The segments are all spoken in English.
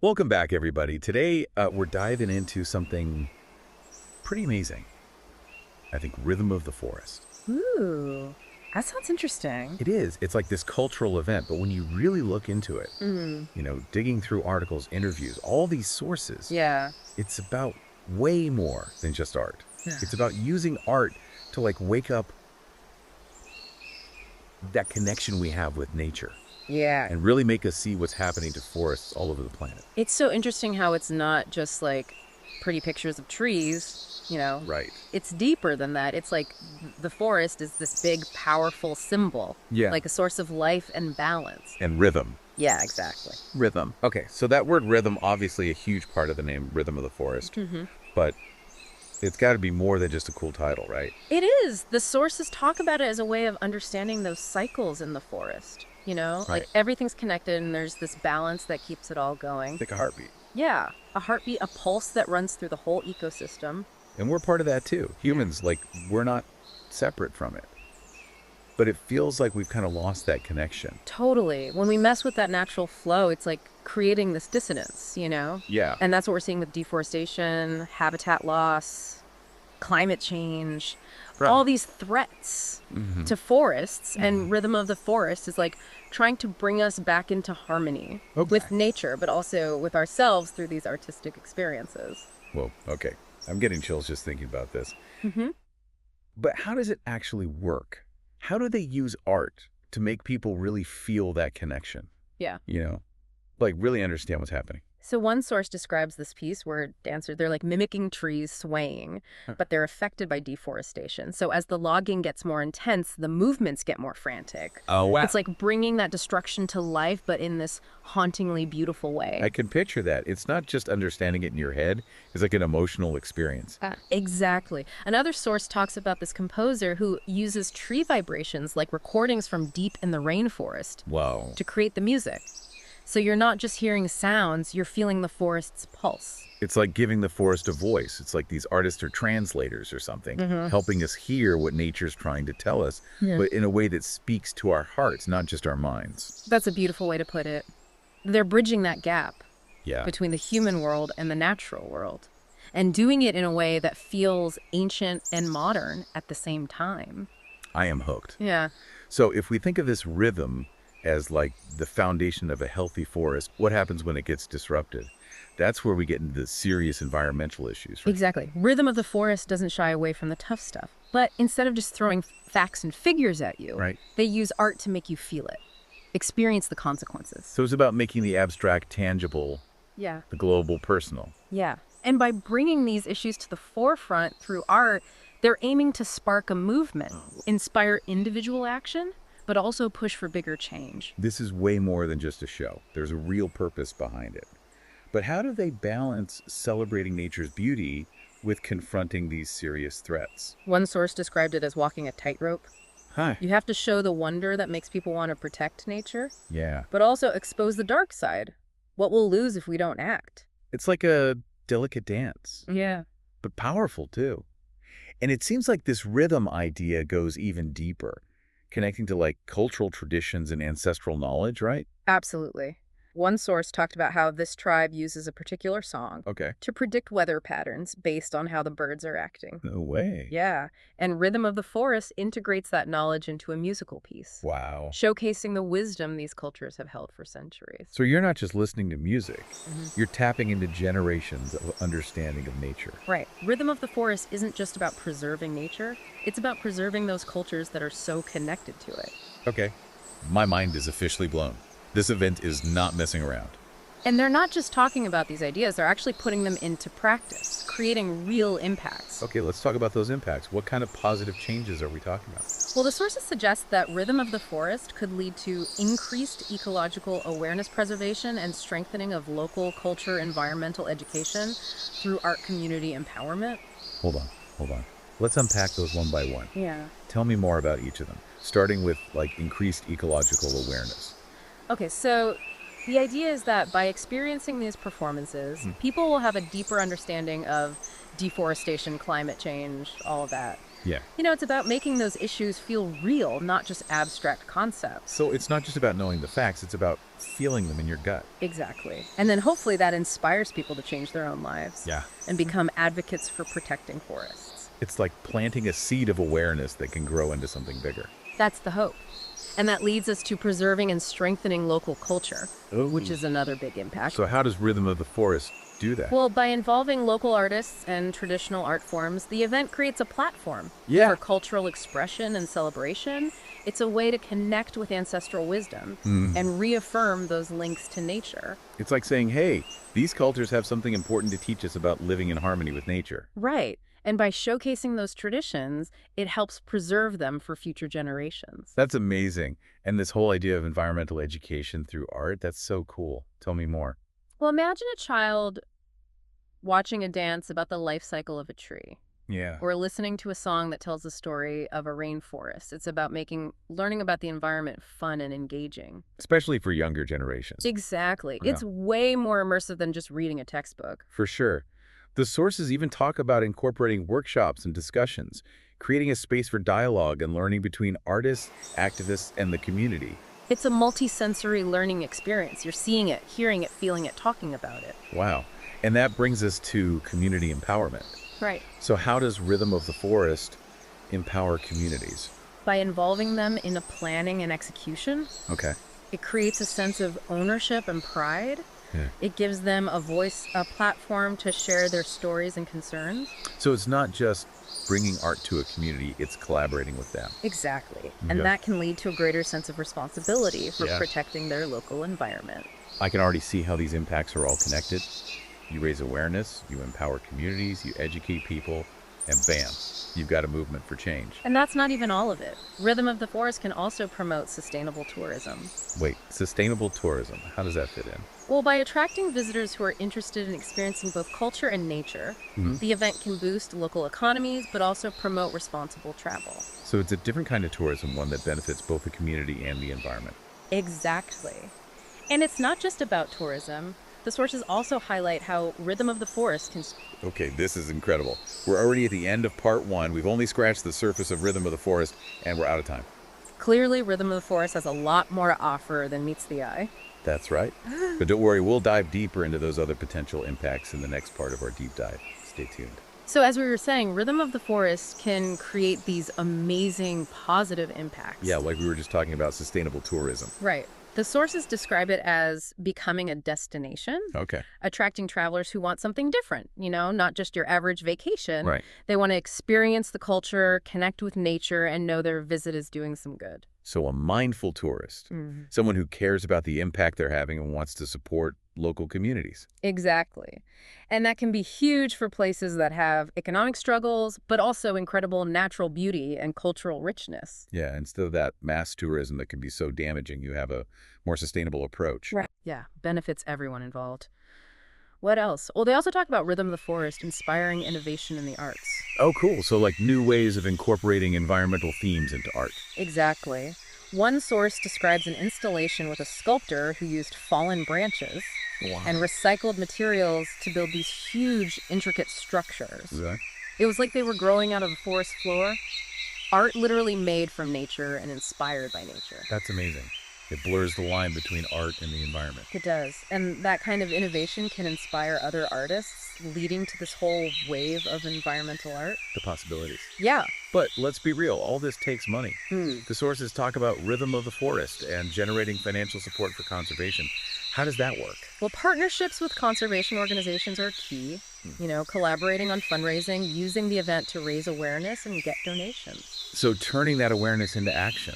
Welcome back, everybody. Today, we're diving into something pretty amazing. I think rhythm of the forest. Ooh, that sounds interesting. It is. It's like this cultural event, but when you really look into it, Mm, digging through articles, interviews, all these sources, yeah. it's about way more than just art. Yeah. It's about using art to like wake up that connection we have with nature Yeah. and really make us see what's happening to forests all over the planet. It's so interesting how it's not just like pretty pictures of trees. Right. It's deeper than that. It's like the forest is this big, powerful symbol, Yeah. like a source of life and balance. And rhythm. Yeah, exactly. Rhythm. Okay, so that word rhythm, obviously a huge part of the name Rhythm of the Forest, but it's got to be more than just a cool title, right? It is. The sources talk about it as a way of understanding those cycles in the forest. Right. Like everything's connected and there's this balance that keeps it all going. Like a heartbeat. Yeah, a heartbeat, a pulse that runs through the whole ecosystem. And we're part of that too. Humans, like, we're not separate from it. But it feels like we've kind of lost that connection. Totally. When we mess with that natural flow, it's like creating this dissonance. Yeah. And that's what we're seeing with deforestation, habitat loss, climate change, Right. all these threats to forests. And Rhythm of the Forest is like trying to bring us back into harmony with nature, but also with ourselves through these artistic experiences. Whoa, okay. I'm getting chills just thinking about this. But how does it actually work? How do they use art to make people really feel that connection? Yeah. Like really understand what's happening? So one source describes this piece where they're like mimicking trees swaying, but they're affected by deforestation. So as the logging gets more intense, the movements get more frantic. Oh, wow. It's like bringing that destruction to life, but in this hauntingly beautiful way. I can picture that. It's not just understanding it in your head. It's like an emotional experience. Exactly. Another source talks about this composer who uses tree vibrations like recordings from deep in the rainforest Wow. to create the music. So you're not just hearing sounds, you're feeling the forest's pulse. It's like giving the forest a voice. It's like these artists are translators or something, helping us hear what nature's trying to tell us, but in a way that speaks to our hearts, not just our minds. That's a beautiful way to put it. They're bridging that gap Yeah. between the human world and the natural world, and doing it in a way that feels ancient and modern at the same time. I am hooked. Yeah. So if we think of this rhythm as like the foundation of a healthy forest, what happens when it gets disrupted? That's where we get into the serious environmental issues. Right? Exactly. Rhythm of the Forest doesn't shy away from the tough stuff. But instead of just throwing facts and figures at you, Right. they use art to make you feel it, experience the consequences. So it's about making the abstract tangible, Yeah. the global personal. Yeah. And by bringing these issues to the forefront through art, they're aiming to spark a movement, inspire individual action, but also push for bigger change. This is way more than just a show. There's a real purpose behind it. But how do they balance celebrating nature's beauty with confronting these serious threats? One source described it as walking a tightrope. Hi. You have to show the wonder that makes people want to protect nature, Yeah. but also expose the dark side. What we'll lose if we don't act. It's like a delicate dance, Yeah. but powerful too. And it seems like this rhythm idea goes even deeper, connecting to like cultural traditions and ancestral knowledge, right? Absolutely. One source talked about how this tribe uses a particular song Okay. to predict weather patterns based on how the birds are acting. No way. Yeah, and Rhythm of the Forest integrates that knowledge into a musical piece, Wow. showcasing the wisdom these cultures have held for centuries. So you're not just listening to music, you're tapping into generations of understanding of nature. Right. Rhythm of the Forest isn't just about preserving nature, it's about preserving those cultures that are so connected to it. Okay. My mind is officially blown. This event is not messing around. And they're not just talking about these ideas, they're actually putting them into practice, creating real impacts. Okay, let's talk about those impacts. What kind of positive changes are we talking about? Well, the sources suggest that Rhythm of the Forest could lead to increased ecological awareness preservation and strengthening of local culture environmental education through art community empowerment. Hold on. Let's unpack those one by one. Yeah. Tell me more about each of them, starting with like increased ecological awareness. Okay, so the idea is that by experiencing these performances, people will have a deeper understanding of deforestation, climate change, all of that. Yeah. It's about making those issues feel real, not just abstract concepts. So it's not just about knowing the facts, it's about feeling them in your gut. Exactly. And then hopefully that inspires people to change their own lives. Yeah. And become advocates for protecting forests. It's like planting a seed of awareness that can grow into something bigger. That's the hope. And that leads us to preserving and strengthening local culture, which is another big impact. So how does Rhythm of the Forest do that? Well, by involving local artists and traditional art forms, the event creates a platform Yeah. for cultural expression and celebration. It's a way to connect with ancestral wisdom and reaffirm those links to nature. It's like saying, hey, these cultures have something important to teach us about living in harmony with nature. Right. And by showcasing those traditions, it helps preserve them for future generations. That's amazing. And this whole idea of environmental education through art, that's so cool. Tell me more. Well, imagine a child watching a dance about the life cycle of a tree, Yeah. or listening to a song that tells the story of a rainforest. It's about learning about the environment fun and engaging. Especially for younger generations. Exactly. Yeah. It's way more immersive than just reading a textbook. For sure. The sources even talk about incorporating workshops and discussions, creating a space for dialogue and learning between artists, activists, and the community. It's a multi-sensory learning experience. You're seeing it, hearing it, feeling it, talking about it. Wow. And that brings us to community empowerment. Right. So how does Rhythm of the Forest empower communities? By involving them in a planning and execution, Okay. it creates a sense of ownership and pride. Yeah. It gives them a voice, a platform to share their stories and concerns. So it's not just bringing art to a community, it's collaborating with them. Exactly. And Yeah. that can lead to a greater sense of responsibility for Yeah. protecting their local environment. I can already see how these impacts are all connected. You raise awareness, you empower communities, you educate people, and bam, you've got a movement for change. And that's not even all of it. Rhythm of the Forest can also promote sustainable tourism. Wait, sustainable tourism, how does that fit in? Well, by attracting visitors who are interested in experiencing both culture and nature, the event can boost local economies, but also promote responsible travel. So it's a different kind of tourism, one that benefits both the community and the environment. Exactly. And it's not just about tourism. The sources also highlight how Rhythm of the Forest can... Okay, this is incredible. We're already at the end of part 1. We've only scratched the surface of Rhythm of the Forest, and we're out of time. Clearly, Rhythm of the Forest has a lot more to offer than meets the eye. That's right. But don't worry, we'll dive deeper into those other potential impacts in the next part of our deep dive. Stay tuned. So as we were saying, Rhythm of the Forest can create these amazing positive impacts. Yeah, like we were just talking about sustainable tourism. Right. The sources describe it as becoming a destination, Okay. attracting travelers who want something different, not just your average vacation. Right. They want to experience the culture, connect with nature, and know their visit is doing some good. So a mindful tourist, someone who cares about the impact they're having and wants to support local communities. Exactly. And that can be huge for places that have economic struggles, but also incredible natural beauty and cultural richness. Yeah, instead of that mass tourism that can be so damaging, you have a more sustainable approach. Right. Yeah, benefits everyone involved. What else? Well, they also talk about Rhythm of the Forest inspiring innovation in the arts. Oh, cool. So like new ways of incorporating environmental themes into art. Exactly. One source describes an installation with a sculptor who used fallen branches and recycled materials to build these huge, intricate structures. Really? It was like they were growing out of a forest floor. Art literally made from nature and inspired by nature. That's amazing. It blurs the line between art and the environment. It does. And that kind of innovation can inspire other artists, leading to this whole wave of environmental art. The possibilities. Yeah. But let's be real, all this takes money. The sources talk about Rhythm of the Forest and generating financial support for conservation. How does that work? Well, partnerships with conservation organizations are key. Collaborating on fundraising, using the event to raise awareness and get donations. So turning that awareness into action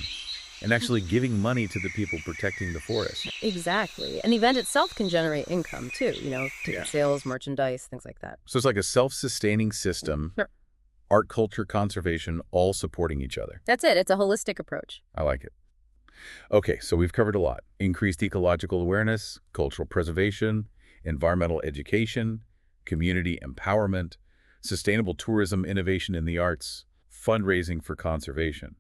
and actually giving money to the people protecting the forest. Exactly. An event itself can generate income too, ticket sales, merchandise, things like that. So it's like a self-sustaining system, Sure. art, culture, conservation, all supporting each other. That's it. It's a holistic approach. I like it. Okay, so we've covered a lot. Increased ecological awareness, cultural preservation, environmental education, community empowerment, sustainable tourism, innovation in the arts, fundraising for conservation.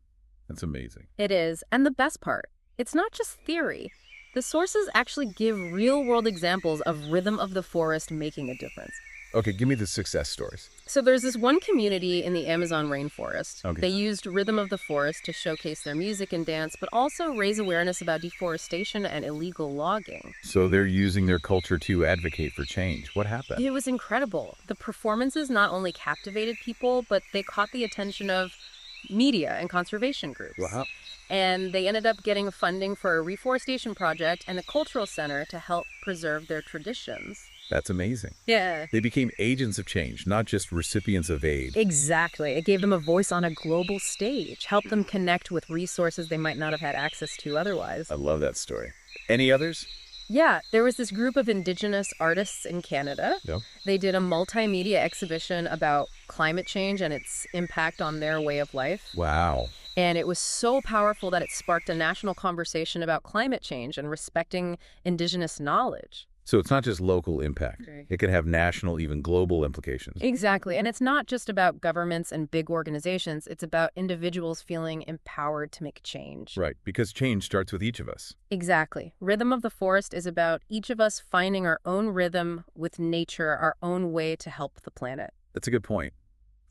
That's amazing. It is. And the best part, it's not just theory. The sources actually give real-world examples of Rhythm of the Forest making a difference. Okay, give me the success stories. So there's this one community in the Amazon rainforest. Okay. They used Rhythm of the Forest to showcase their music and dance, but also raise awareness about deforestation and illegal logging. So they're using their culture to advocate for change. What happened? It was incredible. The performances not only captivated people, but they caught the attention of media and conservation groups. Wow. And they ended up getting funding for a reforestation project and a cultural center to help preserve their traditions. That's amazing. Yeah. They became agents of change, not just recipients of aid. Exactly. It gave them a voice on a global stage, helped them connect with resources they might not have had access to otherwise. I love that story. Any others? Yeah, there was this group of Indigenous artists in Canada. Yep. They did a multimedia exhibition about climate change and its impact on their way of life. Wow. And it was so powerful that it sparked a national conversation about climate change and respecting Indigenous knowledge. So it's not just local impact. Right. It can have national, even global implications. Exactly. And it's not just about governments and big organizations. It's about individuals feeling empowered to make change. Right, because change starts with each of us. Exactly. Rhythm of the Forest is about each of us finding our own rhythm with nature, our own way to help the planet. That's a good point.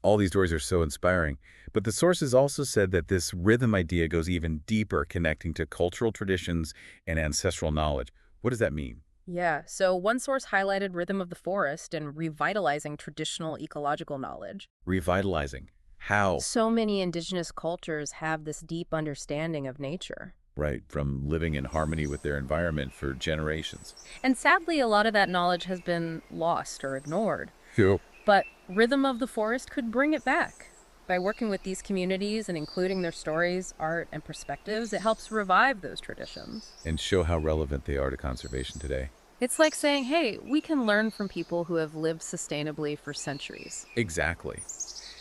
All these stories are so inspiring. But the sources also said that this rhythm idea goes even deeper, connecting to cultural traditions and ancestral knowledge. What does that mean? Yeah, so one source highlighted Rhythm of the Forest and revitalizing traditional ecological knowledge. Revitalizing. How? So many indigenous cultures have this deep understanding of nature. Right, from living in harmony with their environment for generations. And sadly, a lot of that knowledge has been lost or ignored. Sure. But Rhythm of the Forest could bring it back. By working with these communities and including their stories, art, and perspectives, it helps revive those traditions. And show how relevant they are to conservation today. It's like saying, hey, we can learn from people who have lived sustainably for centuries. Exactly.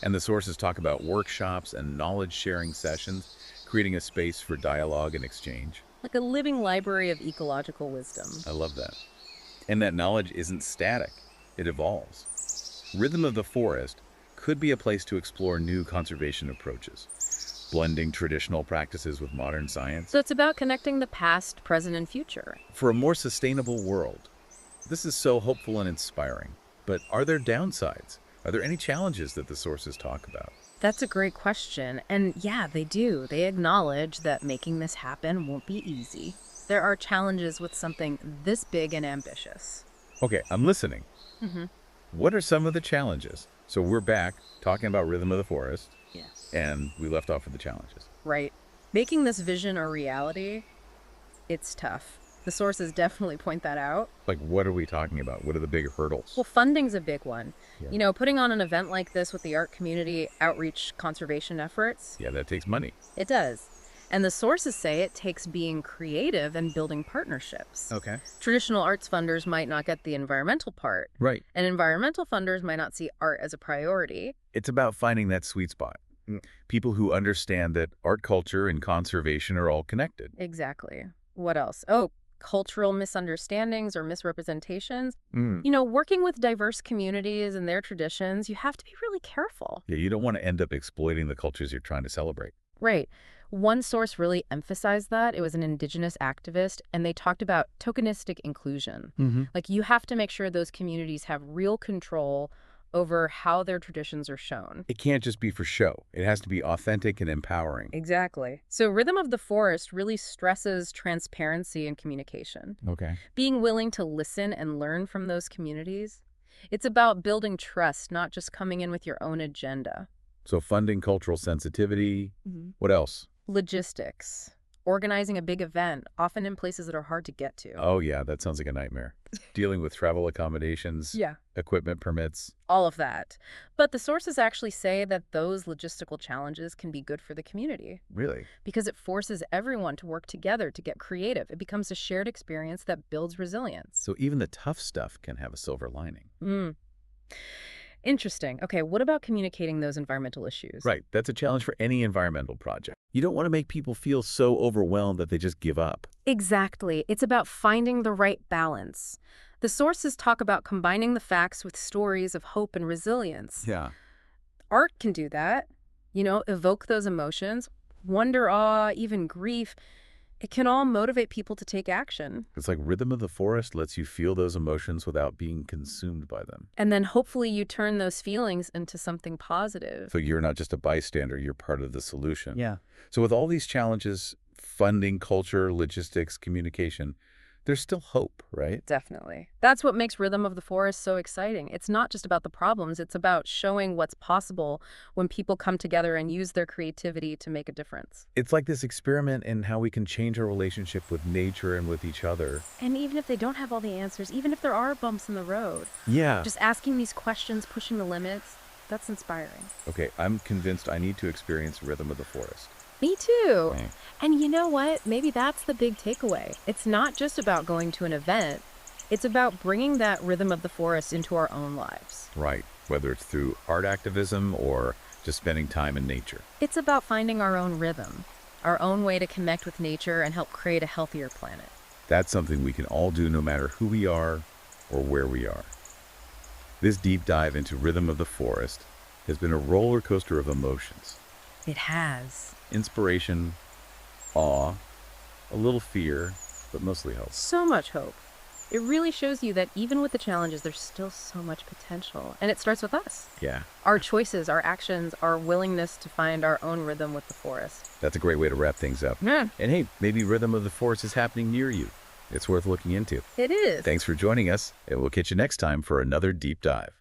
And the sources talk about workshops and knowledge-sharing sessions, creating a space for dialogue and exchange. Like a living library of ecological wisdom. I love that. And that knowledge isn't static. It evolves. Rhythm of the Forest could be a place to explore new conservation approaches, blending traditional practices with modern science So it's about connecting the past, present, and future. for a more sustainable world. This is so hopeful and inspiring. But are there downsides? Are there any challenges that the sources talk about? That's a great question. And yeah, they do. They acknowledge that making this happen won't be easy. There are challenges with something this big and ambitious. Okay, I'm listening. Mm-hmm. What are some of the challenges? So we're back talking about Rhythm of the Forest, Yeah. and we left off with the challenges. Right. Making this vision a reality, it's tough. The sources definitely point that out. Like, what are we talking about? What are the big hurdles? Well, funding's a big one. Yeah. You know, putting on an event like this with the art community outreach conservation efforts, Yeah, that takes money. it does. And the sources say it takes being creative and building partnerships. Okay. Traditional arts funders might not get the environmental part, Right. and environmental funders might not see art as a priority. It's about finding that sweet spot. People who understand that art culture and conservation are all connected. Exactly. What else? Oh, cultural misunderstandings or misrepresentations. Mm. You know, working with diverse communities and their traditions, you have to be really careful. Yeah, you don't want to end up exploiting the cultures you're trying to celebrate. Right. One source really emphasized that. It was an indigenous activist, and they talked about tokenistic inclusion. Mm-hmm. Like, you have to make sure those communities have real control over how their traditions are shown. It can't just be for show. It has to be authentic and empowering. Exactly. So Rhythm of the Forest really stresses transparency and communication. Okay. Being willing to listen and learn from those communities. It's about building trust, not just coming in with your own agenda. So funding cultural sensitivity. Mm-hmm. What else? Logistics. Organizing a big event, often in places that are hard to get to. Oh, yeah, that sounds like a nightmare. Dealing with travel accommodations, Yeah. equipment permits. All of that. But the sources actually say that those logistical challenges can be good for the community Really? because it forces everyone to work together to get creative. It becomes a shared experience that builds resilience. So even the tough stuff can have a silver lining. Mm. Interesting. Okay, what about communicating those environmental issues? Right. That's a challenge for any environmental project. You don't want to make people feel so overwhelmed that they just give up. Exactly. It's about finding the right balance. The sources talk about combining the facts with stories of hope and resilience. Yeah. Art can do that, you know, evoke those emotions, wonder, awe, even grief. It can all motivate people to take action. It's like rhythm of the forest lets you feel those emotions without being consumed by them. And then hopefully you turn those feelings into something positive. So you're not just a bystander, you're part of the solution. Yeah. So with all these challenges, funding, culture, logistics, communication, there's still hope, right? Definitely. That's what makes Rhythm of the Forest so exciting. It's not just about the problems, it's about showing what's possible when people come together and use their creativity to make a difference. It's like this experiment in how we can change our relationship with nature and with each other. And even if they don't have all the answers, even if there are bumps in the road, Yeah. just asking these questions, pushing the limits, that's inspiring. Okay, I'm convinced I need to experience Rhythm of the Forest. Me too. Okay. And you know what? Maybe that's the big takeaway. It's not just about going to an event. It's about bringing that rhythm of the forest into our own lives. Right, whether it's through art activism or just spending time in nature. It's about finding our own rhythm, our own way to connect with nature and help create a healthier planet. That's something we can all do no matter who we are or where we are. This deep dive into Rhythm of the Forest has been a roller coaster of emotions. It has. Inspiration, awe, a little fear, but mostly hope. So much hope. It really shows you that even with the challenges, there's still so much potential. And it starts with us. Yeah, Our choices, our actions, our willingness to find our own rhythm with the forest. that's a great way to wrap things up. Yeah, And hey, maybe Rhythm of the Forest is happening near you. It's worth looking into. it is. Thanks for joining us, and we'll catch you next time for another deep dive.